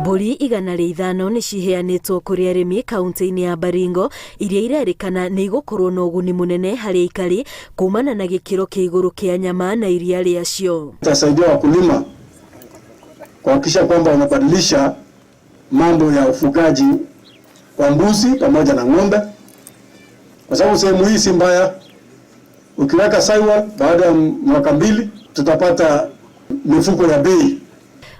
Mbũri 105 nĩ ciheanĩtwo kũrĩ arĩmi kaunti-inĩ ya Baringo iria irerĩkana nĩ igũkorwo na ũguni mũnene harĩ aikari kumana na gĩkĩro kĩa igũrũ kĩa nyama na iria rĩacio. Itasaidia wakulima kuhakikisha kwamba wanabadilisha mambo ya ufugaji wa mbuzi pamoja na ng'ombe, kwa sababu sehemu hii si mbaya. Ukiweka saiwa baada ya mwaka 2 tutapata mifuko ya bei.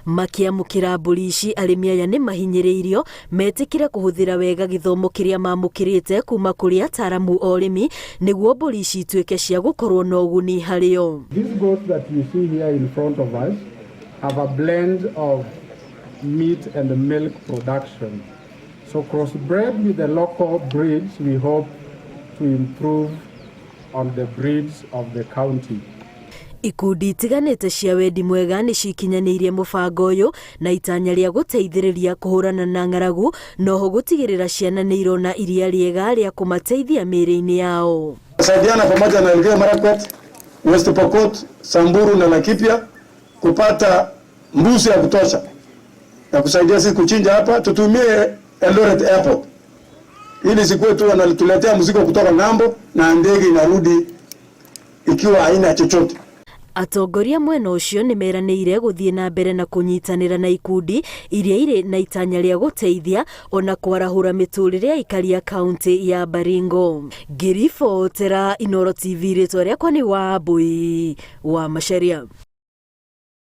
Makiamukira mbũri ici arĩmi aya nĩ mahinyĩrĩirio metĩkĩre kũhũthĩra wega gĩthomo kĩrĩa mamũkĩrĩte kuma kũrĩ ataaramu a ũrĩmi nĩguo mbũri ici ituĩke cia gũkorwo na ũguni harĩo. These goats that you see here in front of us have a blend of meat and milk production. So crossbred with the local breeds, we hope to improve on the breeds of the county. Ikundi itiganĩte cia wendi mwega nĩ cikinyanĩirie mũbango ũyũ na itanya rĩa gũteithĩrĩria kũhũrana na ng'aragu noho gũtigĩrĩra ciana nĩ irona iria rĩega rĩa kũmateithia mĩĩrĩ-inĩ yao. Saidiana pamoja na Elgeyo Marakwet, West Pokot, Samburu na Laikipia kupata mbuzi ya kutosha na kusaidia sisi kuchinja hapa, tutumie Eldoret Airport ili sikuwe tu wanatuletea mzigo kutoka ng'ambo na ndege inarudi ikiwa haina chochote. Atongoria mwena ũcio nĩ meranĩire gũthiĩ na mbere na kũnyitanĩra na ikundi iria irĩ na itanya rĩa gũteithia ona kwarahũra mĩtũrĩre ya aikari a kaunti ya Baringo. Ngiribotera Inooro TV, rĩtwa rĩakwa nĩ Wambui wa Macharia.